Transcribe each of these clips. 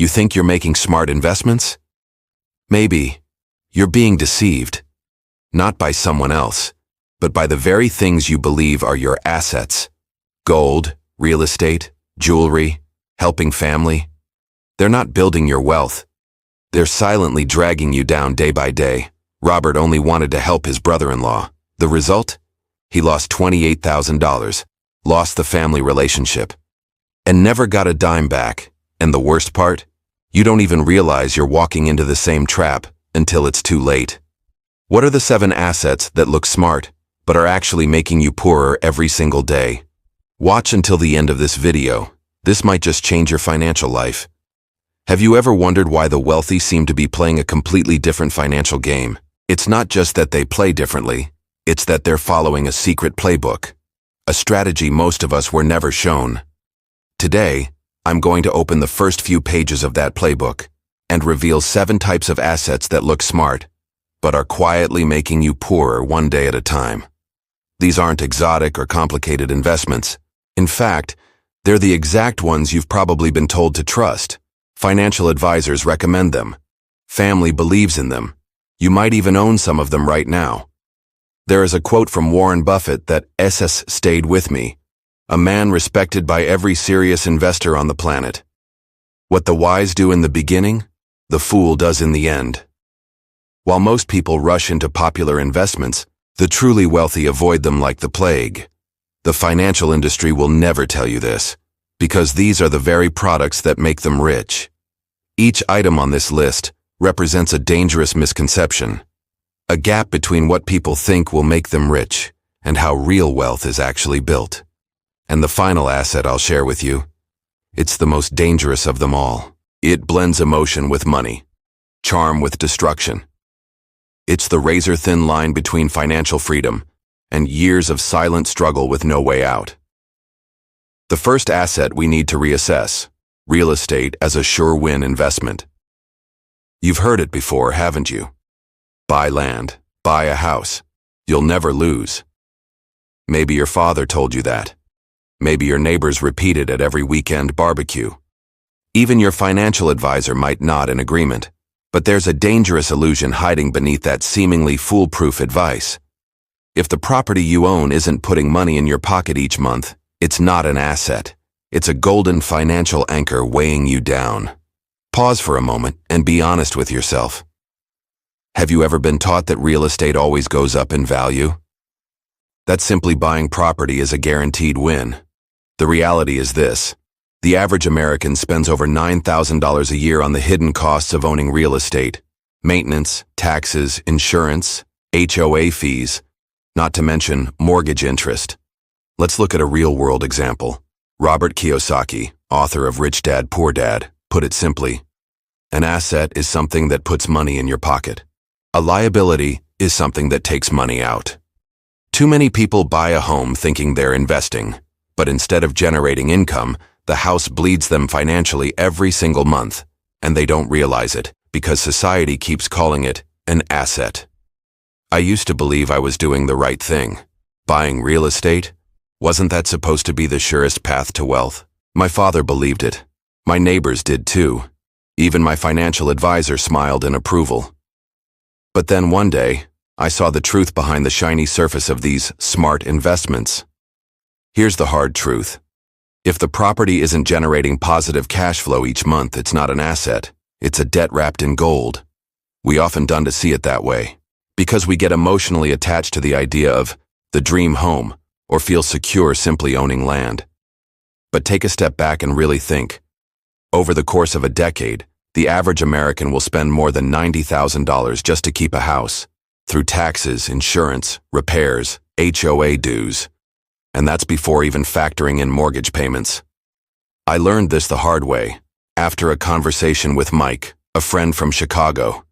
You think you're making smart investments? Maybe. You're being deceived. Not by someone else, but by the very things you believe are your assets. Gold, real estate, jewelry, helping family. They're not building your wealth. They're silently dragging you down day by day. Robert only wanted to help his brother-in-law. The result? He lost $28,000, lost the family relationship, and never got a dime back. And the worst part? You don't even realize you're walking into the same trap until it's too late. What are the 7 assets that look smart, but are actually making you poorer every single day? Watch until the end of this video. This might just change your financial life. Have you ever wondered why the wealthy seem to be playing a completely different financial game? It's not just that they play differently, it's that they're following a secret playbook, a strategy most of us were never shown. Today, I'm going to open the first few pages of that playbook and reveal 7 types of assets that look smart, but are quietly making you poorer one day at a time. These aren't exotic or complicated investments. In fact, they're the exact ones you've probably been told to trust. Financial advisors recommend them. Family believes in them. You might even own some of them right now. There is a quote from Warren Buffett that has stayed with me, a man respected by every serious investor on the planet. What the wise do in the beginning, the fool does in the end. While most people rush into popular investments, the truly wealthy avoid them like the plague. The financial industry will never tell you this, because these are the very products that make them rich. Each item on this list represents a dangerous misconception, a gap between what people think will make them rich and how real wealth is actually built. And the final asset I'll share with you, it's the most dangerous of them all. It blends emotion with money, charm with destruction. It's the razor-thin line between financial freedom and years of silent struggle with no way out. The first asset we need to reassess: real estate as a sure-win investment. You've heard it before, haven't you? Buy land, buy a house. You'll never lose. Maybe your father told you that. Maybe your neighbors repeat it at every weekend barbecue. Even your financial advisor might nod in agreement, but there's a dangerous illusion hiding beneath that seemingly foolproof advice. If the property you own isn't putting money in your pocket each month, it's not an asset. It's a golden financial anchor weighing you down. Pause for a moment and be honest with yourself. Have you ever been taught that real estate always goes up in value? That simply buying property is a guaranteed win. The reality is this: the average American spends over $9,000 a year on the hidden costs of owning real estate: maintenance, taxes, insurance, HOA fees, not to mention mortgage interest. Let's look at a real-world example. Robert Kiyosaki, author of Rich Dad, Poor Dad, put it simply: an asset is something that puts money in your pocket. A liability is something that takes money out. Too many people buy a home thinking they're investing, but instead of generating income, the house bleeds them financially every single month, and they don't realize it because society keeps calling it an asset. I used to believe I was doing the right thing. Buying real estate? Wasn't that supposed to be the surest path to wealth? My father believed it. My neighbors did too. Even my financial advisor smiled in approval. But then one day, I saw the truth behind the shiny surface of these smart investments. Here's the hard truth. If the property isn't generating positive cash flow each month, it's not an asset. It's a debt wrapped in gold. We often done to see it that way, because we get emotionally attached to the idea of the dream home or feel secure simply owning land. But take a step back and really think. Over the course of a decade, the average American will spend more than $90,000 just to keep a house, through taxes, insurance, repairs, HOA dues. And that's before even factoring in mortgage payments. I learned this the hard way, after a conversation with Mike, a friend from Chicago.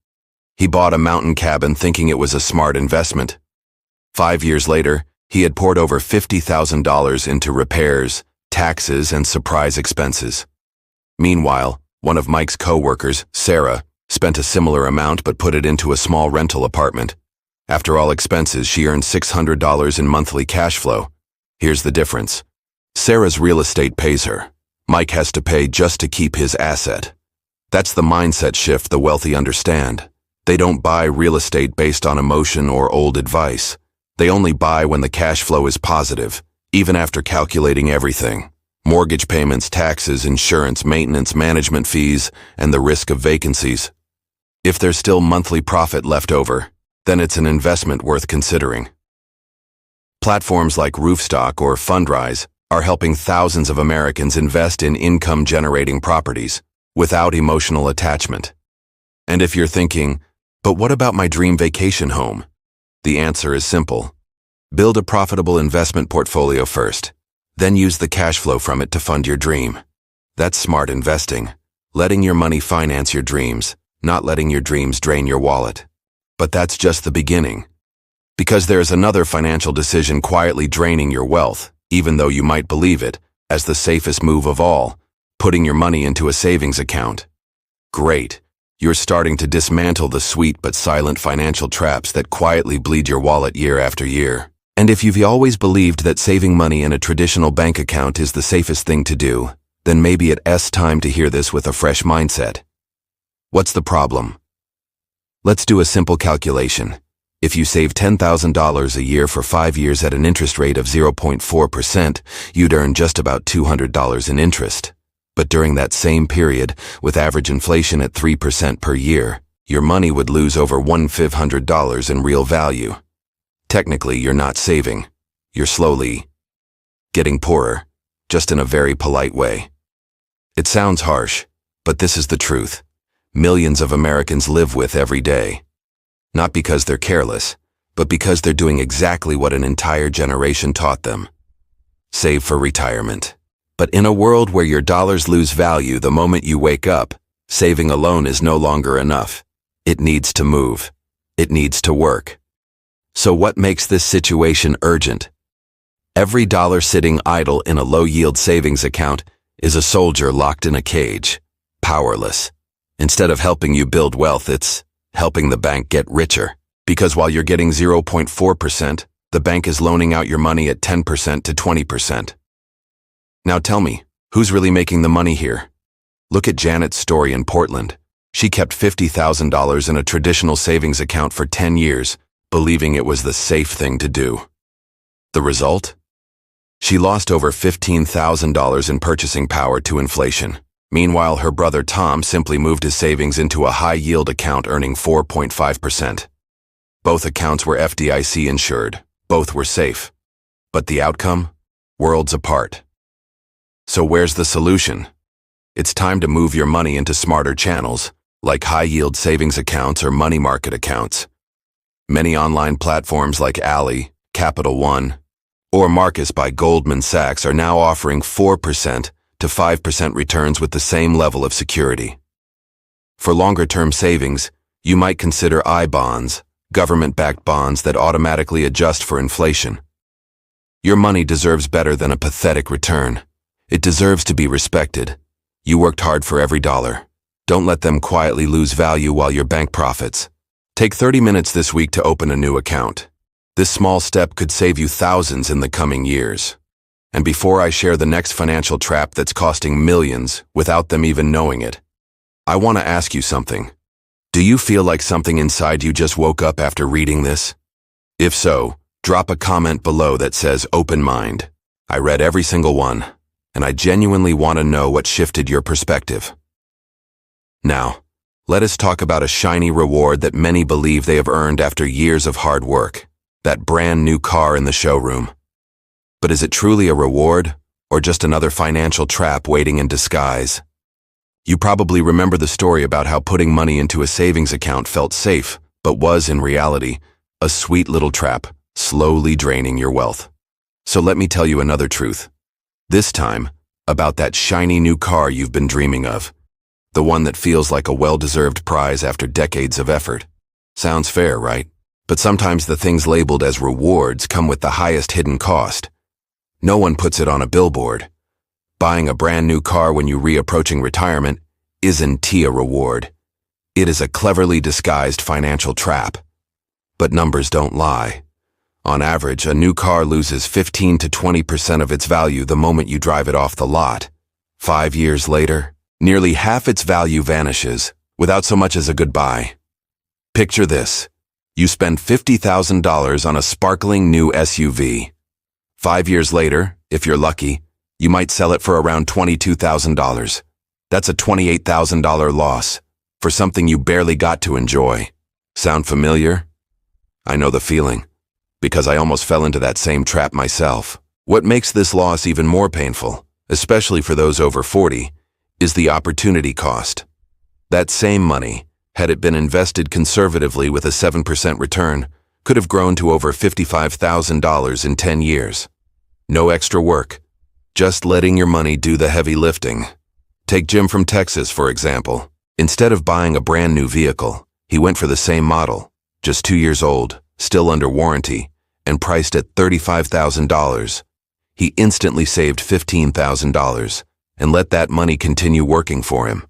He bought a mountain cabin thinking it was a smart investment. 5 years later, he had poured over $50,000 into repairs, taxes, and surprise expenses. Meanwhile, one of Mike's co-workers, Sarah, spent a similar amount but put it into a small rental apartment. After all expenses, she earned $600 in monthly cash flow. Here's the difference. Sarah's real estate pays her. Mike has to pay just to keep his asset. That's the mindset shift the wealthy understand. They don't buy real estate based on emotion or old advice. They only buy when the cash flow is positive, even after calculating everything. Mortgage payments, taxes, insurance, maintenance, management fees, and the risk of vacancies. If there's still monthly profit left over, then it's an investment worth considering. Platforms like Roofstock or Fundrise are helping thousands of Americans invest in income-generating properties without emotional attachment. And if you're thinking, but what about my dream vacation home? The answer is simple. Build a profitable investment portfolio first, then use the cash flow from it to fund your dream. That's smart investing, letting your money finance your dreams, not letting your dreams drain your wallet. But that's just the beginning. Because there's another financial decision quietly draining your wealth, even though you might believe it, as the safest move of all, putting your money into a savings account. Great. You're starting to dismantle the sweet but silent financial traps that quietly bleed your wallet year after year. And if you've always believed that saving money in a traditional bank account is the safest thing to do, then maybe it's time to hear this with a fresh mindset. What's the problem? Let's do a simple calculation. If you save $10,000 a year for 5 years at an interest rate of 0.4%, you'd earn just about $200 in interest. But during that same period, with average inflation at 3% per year, your money would lose over $1,500 in real value. Technically, you're not saving. You're slowly getting poorer, just in a very polite way. It sounds harsh, but this is the truth. Millions of Americans live with every day. Not because they're careless, but because they're doing exactly what an entire generation taught them. Save for retirement. But in a world where your dollars lose value the moment you wake up, saving alone is no longer enough. It needs to move. It needs to work. So what makes this situation urgent? Every dollar sitting idle in a low-yield savings account is a soldier locked in a cage, powerless. Instead of helping you build wealth, it's helping the bank get richer. Because while you're getting 0.4%, the bank is loaning out your money at 10% to 20%. Now tell me, who's really making the money here? Look at Janet's story in Portland. She kept $50,000 in a traditional savings account for 10 years, believing it was the safe thing to do. The result? She lost over $15,000 in purchasing power to inflation. Meanwhile, her brother Tom simply moved his savings into a high-yield account earning 4.5%. Both accounts were FDIC insured. Both were safe. But the outcome? Worlds apart. So where's the solution? It's time to move your money into smarter channels, like high-yield savings accounts or money market accounts. Many online platforms like Ally, Capital One, or Marcus by Goldman Sachs are now offering 4% to 5% returns with the same level of security. For longer-term savings, you might consider I-bonds, government-backed bonds that automatically adjust for inflation. Your money deserves better than a pathetic return. It deserves to be respected. You worked hard for every dollar. Don't let them quietly lose value while your bank profits. Take 30 minutes this week to open a new account. This small step could save you thousands in the coming years. And before I share the next financial trap that's costing millions without them even knowing it, I want to ask you something. Do you feel like something inside you just woke up after reading this? If so, drop a comment below that says open mind. I read every single one, and I genuinely want to know what shifted your perspective. Now, let us talk about a shiny reward that many believe they have earned after years of hard work, that brand new car in the showroom. But is it truly a reward, or just another financial trap waiting in disguise? You probably remember the story about how putting money into a savings account felt safe, but was, in reality, a sweet little trap, slowly draining your wealth. So let me tell you another truth. This time, about that shiny new car you've been dreaming of. The one that feels like a well-deserved prize after decades of effort. Sounds fair, right? But sometimes the things labeled as rewards come with the highest hidden cost. No one puts it on a billboard. Buying a brand new car when you're approaching retirement isn't a reward. It is a cleverly disguised financial trap. But numbers don't lie. On average, a new car loses 15 to 20% of its value the moment you drive it off the lot. 5 years later, Nearly half its value vanishes without so much as a goodbye. Picture this. You spend $50,000 on a sparkling new SUV. 5 years later, if you're lucky, you might sell it for around $22,000. That's a $28,000 loss for something you barely got to enjoy. Sound familiar? I know the feeling, because I almost fell into that same trap myself. What makes this loss even more painful, especially for those over 40, is the opportunity cost. That same money, had it been invested conservatively with a 7% return, could have grown to over $55,000 in 10 years. No extra work, just letting your money do the heavy lifting. Take Jim from Texas, for example. Instead of buying a brand new vehicle, he went for the same model, just 2 years old, still under warranty, and priced at $35,000. He instantly saved $15,000 and let that money continue working for him.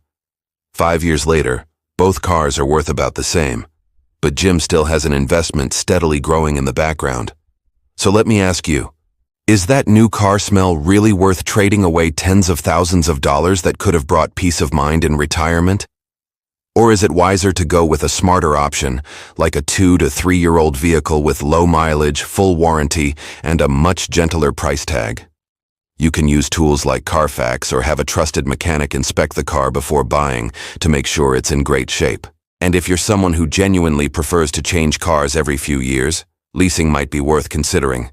5 years later, both cars are worth about the same, but Jim still has an investment steadily growing in the background. So let me ask you, is that new car smell really worth trading away tens of thousands of dollars that could have brought peace of mind in retirement? Or is it wiser to go with a smarter option, like a 2 to 3-year-old vehicle with low mileage, full warranty, and a much gentler price tag? You can use tools like Carfax or have a trusted mechanic inspect the car before buying to make sure it's in great shape. And if you're someone who genuinely prefers to change cars every few years, leasing might be worth considering.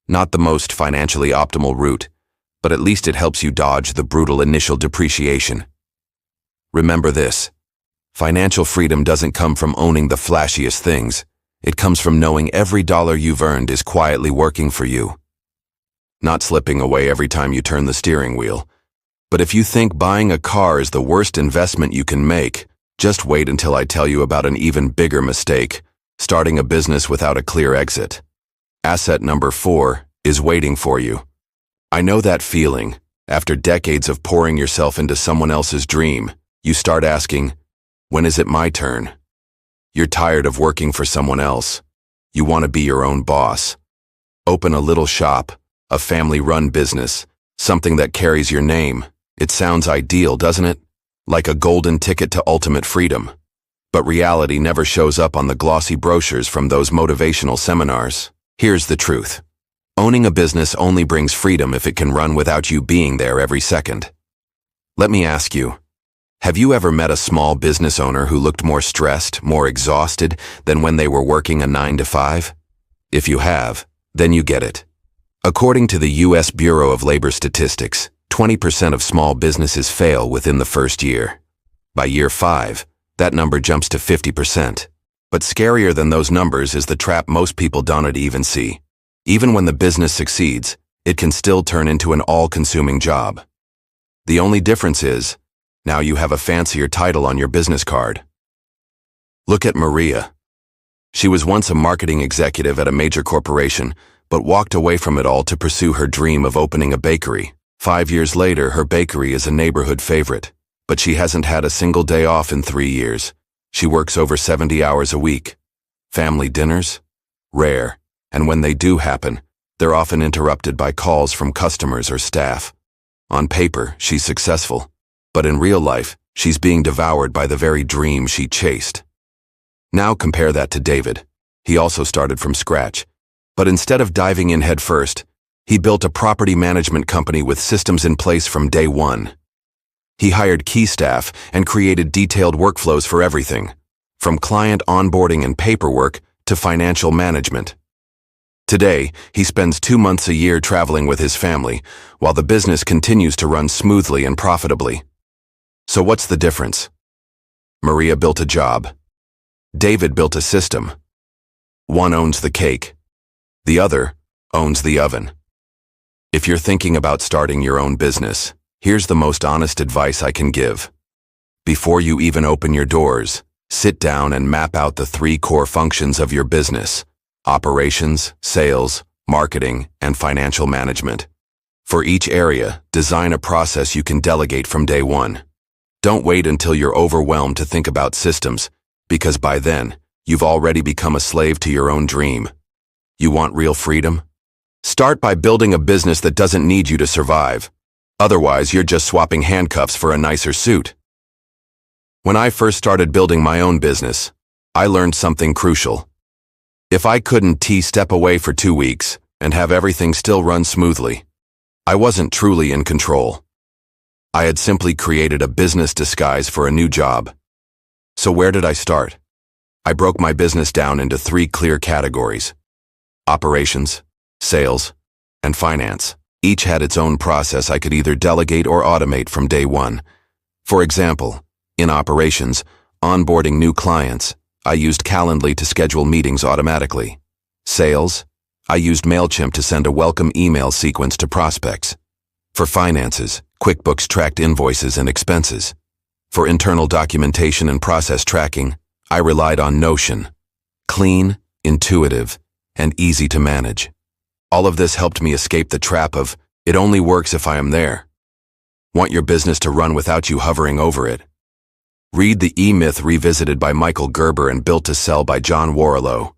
Not the most financially optimal route, but at least it helps you dodge the brutal initial depreciation. Remember this. Financial freedom doesn't come from owning the flashiest things. It comes from knowing every dollar you've earned is quietly working for you. Not slipping away every time you turn the steering wheel. But if you think buying a car is the worst investment you can make, just wait until I tell you about an even bigger mistake, starting a business without a clear exit. Asset number 4 is waiting for you. I know that feeling. After decades of pouring yourself into someone else's dream, you start asking, when is it my turn? You're tired of working for someone else. You want to be your own boss. Open a little shop, a family-run business, something that carries your name. It sounds ideal, doesn't it? Like a golden ticket to ultimate freedom. But reality never shows up on the glossy brochures from those motivational seminars. Here's the truth. Owning a business only brings freedom if it can run without you being there every second. Let me ask you, have you ever met a small business owner who looked more stressed, more exhausted than when they were working a 9 to 5? If you have, then you get it. According to the U.S. Bureau of Labor Statistics, 20% of small businesses fail within the first year. By year 5, that number jumps to 50%. But scarier than those numbers is the trap most people don't even see. Even when the business succeeds, it can still turn into an all-consuming job. The only difference is, now you have a fancier title on your business card. Look at Maria. She was once a marketing executive at a major corporation, but walked away from it all to pursue her dream of opening a bakery. 5 years later, her bakery is a neighborhood favorite, but she hasn't had a single day off in 3 years. She works over 70 hours a week. Family dinners? Rare, and when they do happen, they're often interrupted by calls from customers or staff. On paper, she's successful, but in real life, she's being devoured by the very dream she chased. Now compare that to David. He also started from scratch, but instead of diving in head first, he built a property management company with systems in place from day one. He hired key staff and created detailed workflows for everything, from client onboarding and paperwork to financial management. Today, he spends 2 months a year traveling with his family, while the business continues to run smoothly and profitably. So what's the difference? Maria built a job. David built a system. One owns the cake. The other owns the oven. If you're thinking about starting your own business, here's the most honest advice I can give. Before you even open your doors, sit down and map out the 3 core functions of your business: operations, sales, marketing, and financial management. For each area, design a process you can delegate from day one. Don't wait until you're overwhelmed to think about systems, because by then, you've already become a slave to your own dream. You want real freedom? Start by building a business that doesn't need you to survive. Otherwise, you're just swapping handcuffs for a nicer suit. When I first started building my own business, I learned something crucial. If I couldn't step away for 2 weeks and have everything still run smoothly, I wasn't truly in control. I had simply created a business disguise for a new job. So where did I start? I broke my business down into 3 clear categories: operations, sales, and finance. Each had its own process I could either delegate or automate from day one. For example, in operations, onboarding new clients, I used Calendly to schedule meetings automatically. Sales, I used MailChimp to send a welcome email sequence to prospects. For finances, QuickBooks tracked invoices and expenses. For internal documentation and process tracking, I relied on Notion. Clean, intuitive, and easy to manage. All of this helped me escape the trap of, it only works if I am there. Want your business to run without you hovering over it? Read The E-Myth Revisited by Michael Gerber and Built to Sell by John Warrillow.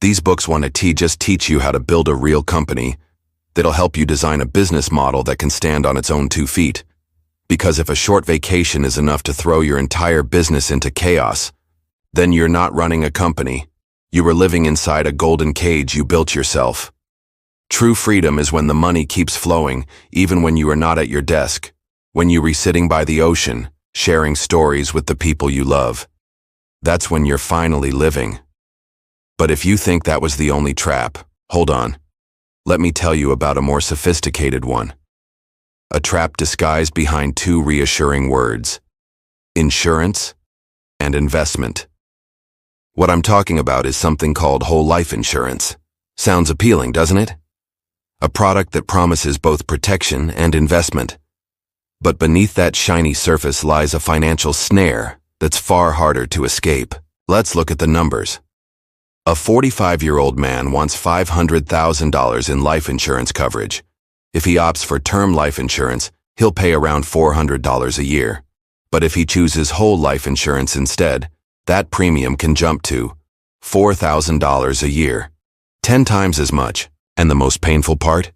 These books want to just teach you how to build a real company that'll help you design a business model that can stand on its own 2 feet. Because if a short vacation is enough to throw your entire business into chaos, then you're not running a company. You are living inside a golden cage you built yourself. True freedom is when the money keeps flowing, even when you are not at your desk, when you are sitting by the ocean, sharing stories with the people you love. That's when you're finally living. But if you think that was the only trap, hold on. Let me tell you about a more sophisticated one. A trap disguised behind 2 reassuring words: insurance and investment. What I'm talking about is something called whole life insurance. Sounds appealing, doesn't it? A product that promises both protection and investment. But beneath that shiny surface lies a financial snare that's far harder to escape. Let's look at the numbers. A 45-year-old man wants $500,000 in life insurance coverage. If he opts for term life insurance, he'll pay around $400 a year. But if he chooses whole life insurance instead, that premium can jump to $4,000 a year. 10 times as much. And the most painful part?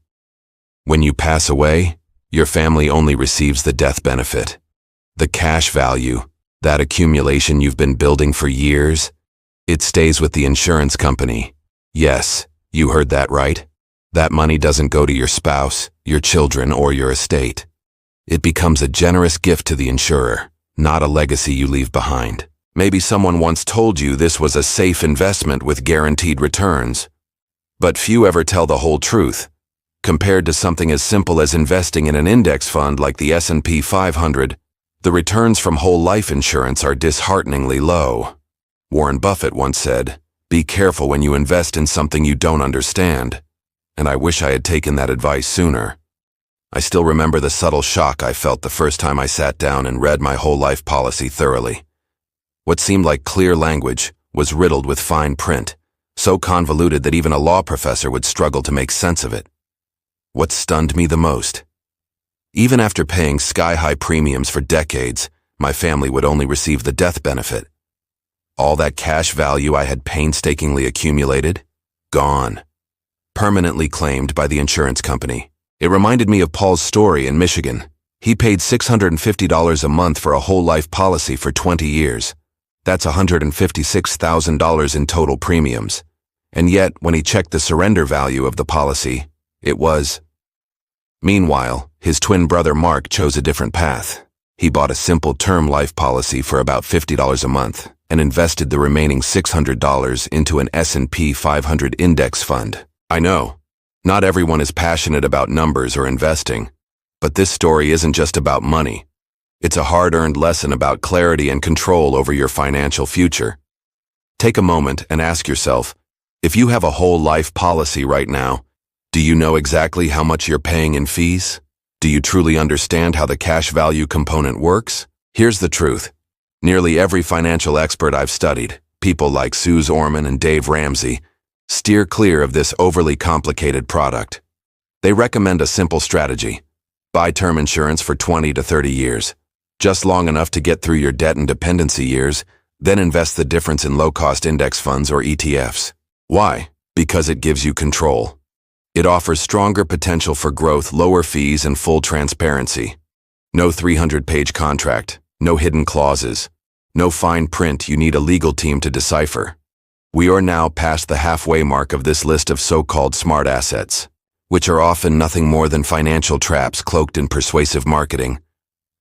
When you pass away, your family only receives the death benefit. The cash value, that accumulation you've been building for years, it stays with the insurance company. Yes, you heard that right. That money doesn't go to your spouse, your children, or your estate. It becomes a generous gift to the insurer, not a legacy you leave behind. Maybe someone once told you this was a safe investment with guaranteed returns. But few ever tell the whole truth. Compared to something as simple as investing in an index fund like the S&P 500, the returns from whole life insurance are dishearteningly low. Warren Buffett once said, "Be careful when you invest in something you don't understand." And I wish I had taken that advice sooner. I still remember the subtle shock I felt the first time I sat down and read my whole life policy thoroughly. What seemed like clear language was riddled with fine print, so convoluted that even a law professor would struggle to make sense of it. What stunned me the most? Even after paying sky-high premiums for decades, my family would only receive the death benefit. All that cash value I had painstakingly accumulated? Gone. Permanently claimed by the insurance company. It reminded me of Paul's story in Michigan. He paid $650 a month for a whole life policy for 20 years. That's $156,000 in total premiums. And yet, when he checked the surrender value of the policy, it was. Meanwhile, his twin brother Mark chose a different path. He bought a simple term life policy for about $50 a month and invested the remaining $600 into an S&P 500 index fund. I know, not everyone is passionate about numbers or investing, but this story isn't just about money. It's a hard-earned lesson about clarity and control over your financial future. Take a moment and ask yourself, if you have a whole life policy right now, do you know exactly how much you're paying in fees? Do you truly understand how the cash value component works? Here's the truth. Nearly every financial expert I've studied, people like Suze Orman and Dave Ramsey, steer clear of this overly complicated product. They recommend a simple strategy. Buy term insurance for 20 to 30 years, just long enough to get through your debt and dependency years, then invest the difference in low-cost index funds or ETFs. Why? Because it gives you control. It offers stronger potential for growth, lower fees, and full transparency. No 300-page contract, no hidden clauses, no fine print you need a legal team to decipher. We are now past the halfway mark of this list of so-called smart assets, which are often nothing more than financial traps cloaked in persuasive marketing.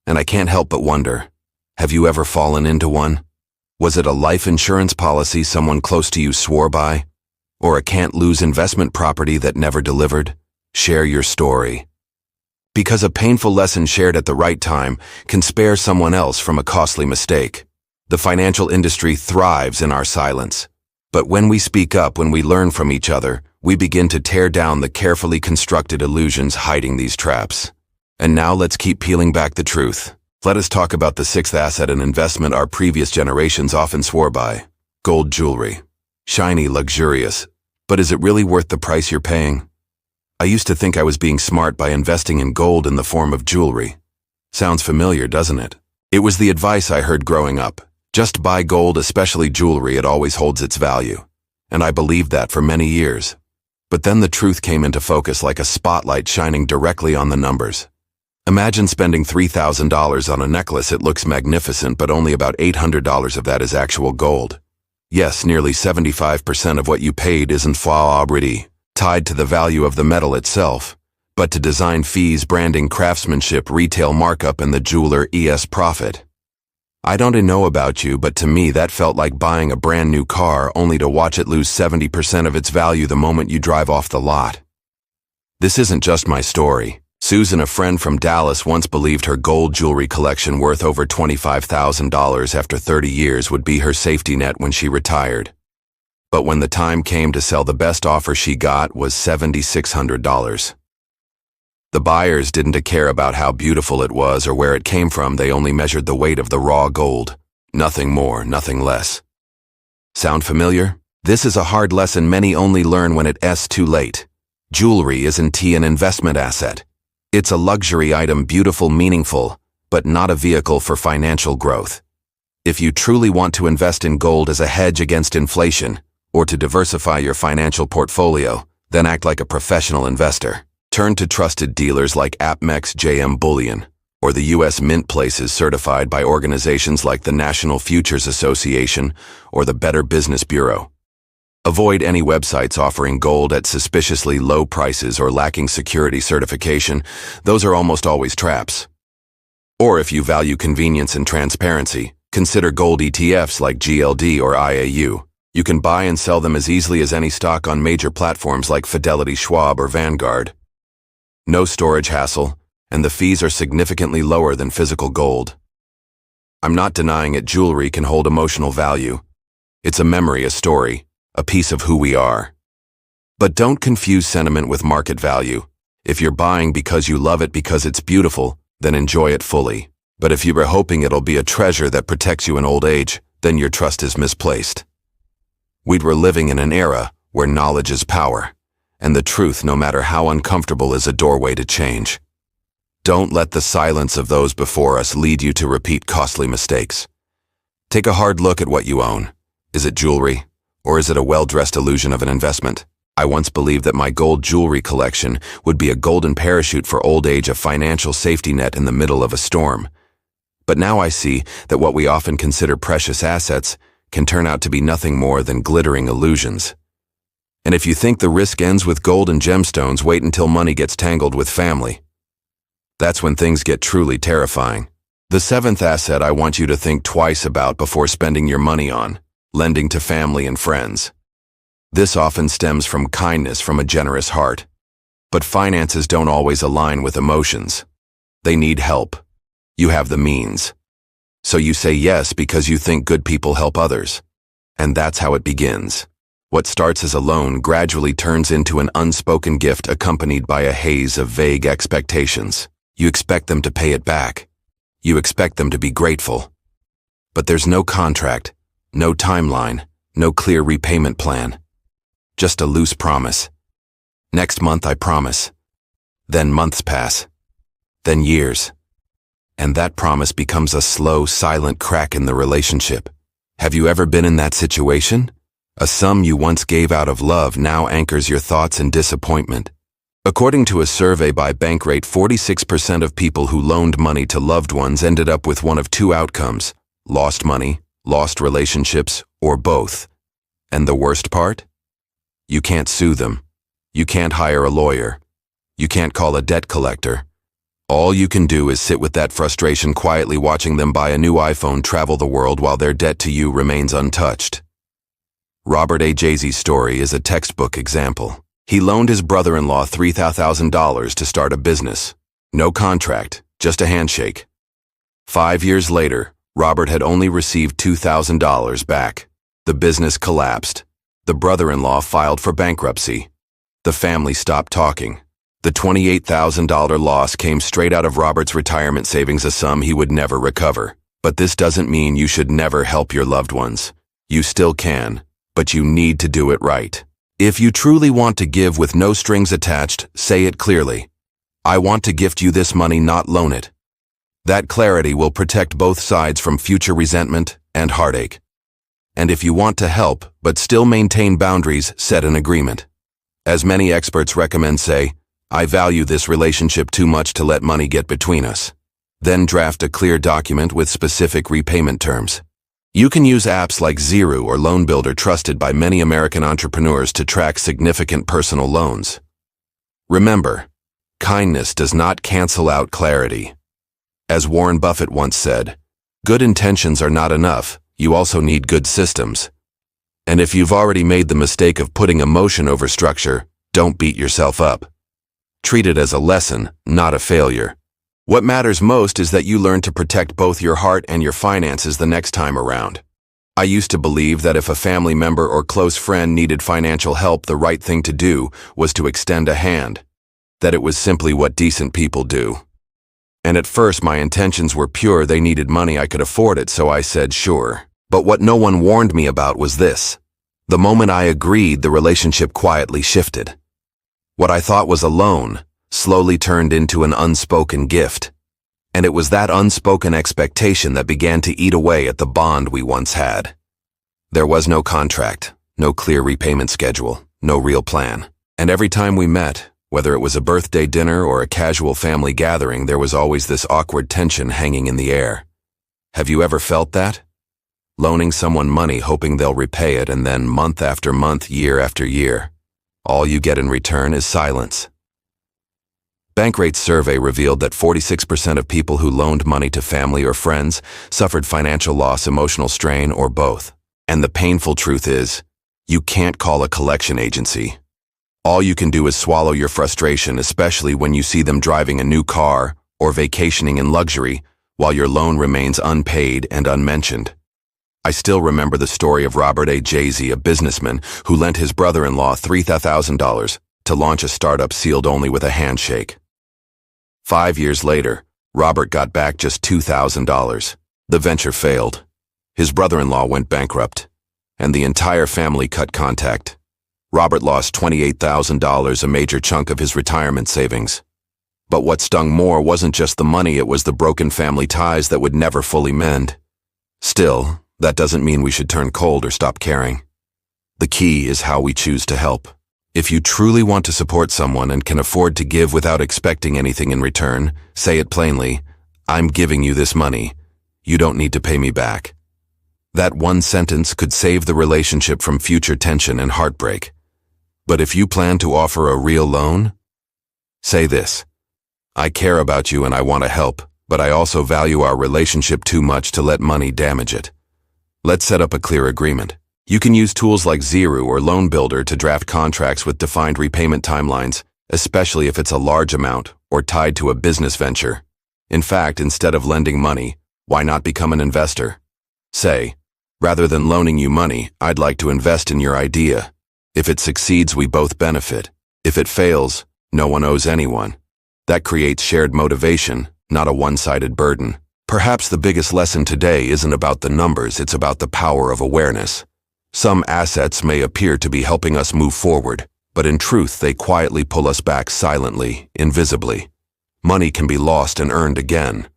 And I can't help but wonder, have you ever fallen into one? Was it a life insurance policy someone close to you swore by? Or a can't-lose investment property that never delivered? Share your story. Because a painful lesson shared at the right time can spare someone else from a costly mistake. The financial industry thrives in our silence. But when we speak up, when we learn from each other, we begin to tear down the carefully constructed illusions hiding these traps. And now let's keep peeling back the truth. Let us talk about the sixth asset and investment our previous generations often swore by: gold jewelry. Shiny, luxurious. But is it really worth the price you're paying? I used to think I was being smart by investing in gold in the form of jewelry. Sounds familiar, doesn't it? It was the advice I heard growing up. Just buy gold, especially jewelry, it always holds its value. And I believed that for many years. But then the truth came into focus like a spotlight shining directly on the numbers. Imagine spending $3,000 on a necklace. It looks magnificent, but only about $800 of that is actual gold. Yes, nearly 75% of what you paid isn't already tied to the value of the metal itself, but to design fees, branding, craftsmanship, retail markup, and the jeweler's profit. I don't know about you, but to me that felt like buying a brand new car only to watch it lose 70% of its value the moment you drive off the lot. This isn't just my story. Susan, a friend from Dallas, once believed her gold jewelry collection worth over $25,000 after 30 years would be her safety net when she retired. But when the time came to sell, the best offer she got was $7,600. The buyers didn't care about how beautiful it was or where it came from. They only measured the weight of the raw gold. Nothing more, nothing less. Sound familiar? This is a hard lesson many only learn when it's too late. Jewelry isn't an investment asset. It's a luxury item, beautiful, meaningful, but not a vehicle for financial growth. If you truly want to invest in gold as a hedge against inflation, or to diversify your financial portfolio, then act like a professional investor. Turn to trusted dealers like APMEX JM Bullion, or the U.S. Mint places certified by organizations like the National Futures Association or the Better Business Bureau. Avoid any websites offering gold at suspiciously low prices or lacking security certification. Those are almost always traps. Or if you value convenience and transparency, consider gold ETFs like GLD or IAU. You can buy and sell them as easily as any stock on major platforms like Fidelity, Schwab, or Vanguard. No storage hassle, and the fees are significantly lower than physical gold. I'm not denying it, jewelry can hold emotional value. It's a memory, a story, a piece of who we are. But don't confuse sentiment with market value. If you're buying because you love it, because it's beautiful, then enjoy it fully. But if you were hoping it'll be a treasure that protects you in old age, then your trust is misplaced. We're living in an era where knowledge is power, and the truth, no matter how uncomfortable, is a doorway to change. Don't let the silence of those before us lead you to repeat costly mistakes. Take a hard look at what you own. Is it jewelry, or is it a well-dressed illusion of an investment? I once believed that my gold jewelry collection would be a golden parachute for old age, a financial safety net in the middle of a storm. But now I see that what we often consider precious assets can turn out to be nothing more than glittering illusions. And if you think the risk ends with gold and gemstones, wait until money gets tangled with family. That's when things get truly terrifying. The seventh asset I want you to think twice about before spending your money on: lending to family and friends. This often stems from kindness, from a generous heart. But finances don't always align with emotions. They need help. You have the means. So you say yes because you think good people help others. And that's how it begins. What starts as a loan gradually turns into an unspoken gift accompanied by a haze of vague expectations. You expect them to pay it back. You expect them to be grateful. But there's no contract, no timeline, no clear repayment plan. Just a loose promise. Next month, I promise. Then months pass. Then years. And that promise becomes a slow, silent crack in the relationship. Have you ever been in that situation? A sum you once gave out of love now anchors your thoughts in disappointment. According to a survey by Bankrate, 46% of people who loaned money to loved ones ended up with one of two outcomes: lost money, lost relationships, or both. And the worst part? You can't sue them. You can't hire a lawyer. You can't call a debt collector. All you can do is sit with that frustration, quietly watching them buy a new iPhone, travel the world, while their debt to you remains untouched. Robert A. Jay-Z's story is a textbook example. He loaned his brother-in-law $3,000 to start a business. No contract, just a handshake. 5 years later, Robert had only received $2,000 back. The business collapsed. The brother-in-law filed for bankruptcy. The family stopped talking. The $28,000 loss came straight out of Robert's retirement savings, a sum he would never recover. But this doesn't mean you should never help your loved ones. You still can, but you need to do it right. If you truly want to give with no strings attached, say it clearly. I want to gift you this money, not loan it. That clarity will protect both sides from future resentment and heartache. And if you want to help, but still maintain boundaries, set an agreement. As many experts recommend, say, I value this relationship too much to let money get between us. Then draft a clear document with specific repayment terms. You can use apps like Xero or Loan Builder, trusted by many American entrepreneurs, to track significant personal loans. Remember, kindness does not cancel out clarity. As Warren Buffett once said, good intentions are not enough, you also need good systems. And if you've already made the mistake of putting emotion over structure, don't beat yourself up. Treat it as a lesson, not a failure. What matters most is that you learn to protect both your heart and your finances the next time around. I used to believe that if a family member or close friend needed financial help, the right thing to do was to extend a hand. That it was simply what decent people do. And at first my intentions were pure. They needed money, I could afford it, so I said sure. But what no one warned me about was this. The moment I agreed, the relationship quietly shifted. What I thought was a loan slowly turned into an unspoken gift. And it was that unspoken expectation that began to eat away at the bond we once had. There was no contract, no clear repayment schedule, no real plan. And every time we met, whether it was a birthday dinner or a casual family gathering, there was always this awkward tension hanging in the air. Have you ever felt that? Loaning someone money hoping they'll repay it, and then month after month, year after year, all you get in return is silence. Bankrate's survey revealed that 46% of people who loaned money to family or friends suffered financial loss, emotional strain, or both. And the painful truth is, you can't call a collection agency. All you can do is swallow your frustration, especially when you see them driving a new car or vacationing in luxury while your loan remains unpaid and unmentioned. I still remember the story of Robert A. Jay-Z, a businessman who lent his brother-in-law $3,000 to launch a startup sealed only with a handshake. 5 years later, Robert got back just $2,000. The venture failed. His brother-in-law went bankrupt, and the entire family cut contact. Robert lost $28,000, a major chunk of his retirement savings. But what stung more wasn't just the money, it was the broken family ties that would never fully mend. Still, that doesn't mean we should turn cold or stop caring. The key is how we choose to help. If you truly want to support someone and can afford to give without expecting anything in return, say it plainly, I'm giving you this money. You don't need to pay me back. That one sentence could save the relationship from future tension and heartbreak. But if you plan to offer a real loan, say this: I care about you and I want to help, but I also value our relationship too much to let money damage it. Let's set up a clear agreement. You can use tools like Xero or Loan Builder to draft contracts with defined repayment timelines, especially if it's a large amount or tied to a business venture. In fact, instead of lending money, why not become an investor? Say, rather than loaning you money, I'd like to invest in your idea. If it succeeds, we both benefit. If it fails, no one owes anyone. That creates shared motivation, not a one-sided burden. Perhaps the biggest lesson today isn't about the numbers, it's about the power of awareness. Some assets may appear to be helping us move forward, but in truth they quietly pull us back silently, invisibly. Money can be lost and earned again,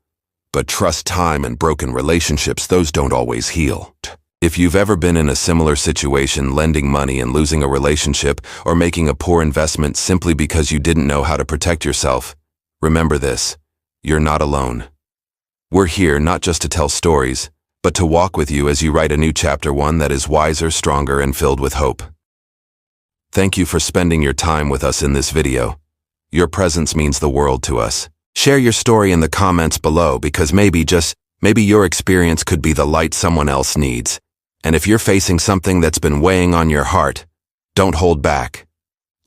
but trust, time, and broken relationships, those don't always heal. If you've ever been in a similar situation, lending money and losing a relationship, or making a poor investment simply because you didn't know how to protect yourself, remember this: you're not alone. We're here not just to tell stories, but to walk with you as you write a new chapter, one that is wiser, stronger, and filled with hope. Thank you for spending your time with us in this video. Your presence means the world to us. Share your story in the comments below, because maybe your experience could be the light someone else needs. And if you're facing something that's been weighing on your heart, don't hold back.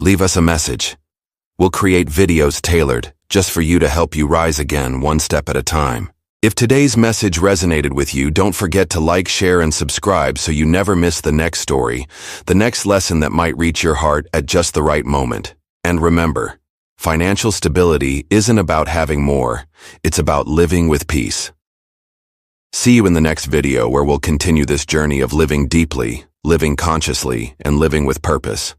Leave us a message. We'll create videos tailored just for you to help you rise again, one step at a time. If today's message resonated with you, don't forget to like, share, and subscribe so you never miss the next story, the next lesson that might reach your heart at just the right moment. And remember, financial stability isn't about having more, it's about living with peace. See you in the next video, where we'll continue this journey of living deeply, living consciously, and living with purpose.